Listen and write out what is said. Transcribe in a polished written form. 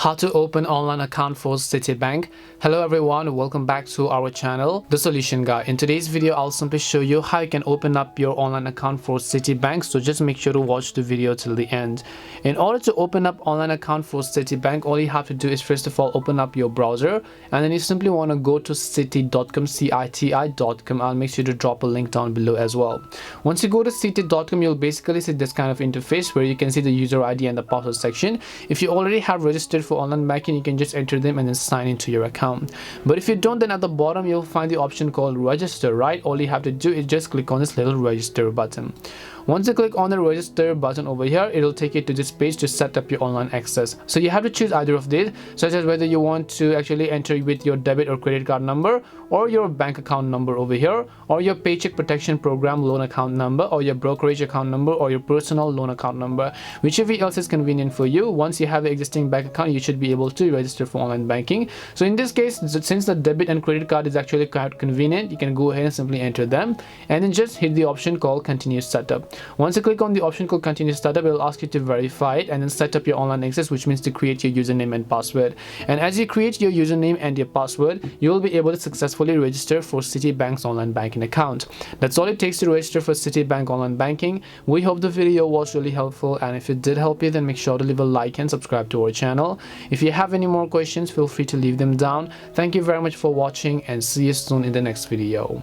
How to open online account for Citibank. Hello everyone, welcome back to our channel, The Solution Guy. In today's video, I'll simply show you how you can open up your online account for Citibank. So just make sure to watch the video till the end. In order to open up online account for Citibank, all you have to do is first of all open up your browser, and then you simply want to go to citi.com, CITI.com. I'll make sure to drop a link down below as well. Once you go to citi.com, you'll basically see this kind of interface where you can see the user ID and the password section. If you already have registered for online banking, you can just enter them and then sign into your account. But if you don't, then at the bottom you'll find the option called register, right? All you have to do is just click on this little register button. Once you click on the register button over here, it'll take you to this page to set up your online access. So you have to choose either of these, such as whether you want to actually enter with your debit or credit card number, or your bank account number over here, or your paycheck protection program loan account number, or your brokerage account number, or your personal loan account number. Whichever else is convenient for you. Once you have an existing bank account, you should be able to register for online banking. So in this case, since the debit and credit card is actually quite convenient, you can go ahead and simply enter them and then just hit the option called continue setup. Once you click on the option called continue setup, it will ask you to verify it and then set up your online access, which means to create your username and password. And as you create your username and your password, you will be able to successfully register for Citibank's online banking account. That's all it takes to register for Citibank online banking. We hope the video was really helpful, and if it did help you, then make sure to leave a like and subscribe to our channel. If you have any more questions, feel free to leave them down. Thank you very much for watching, and see you soon in the next video.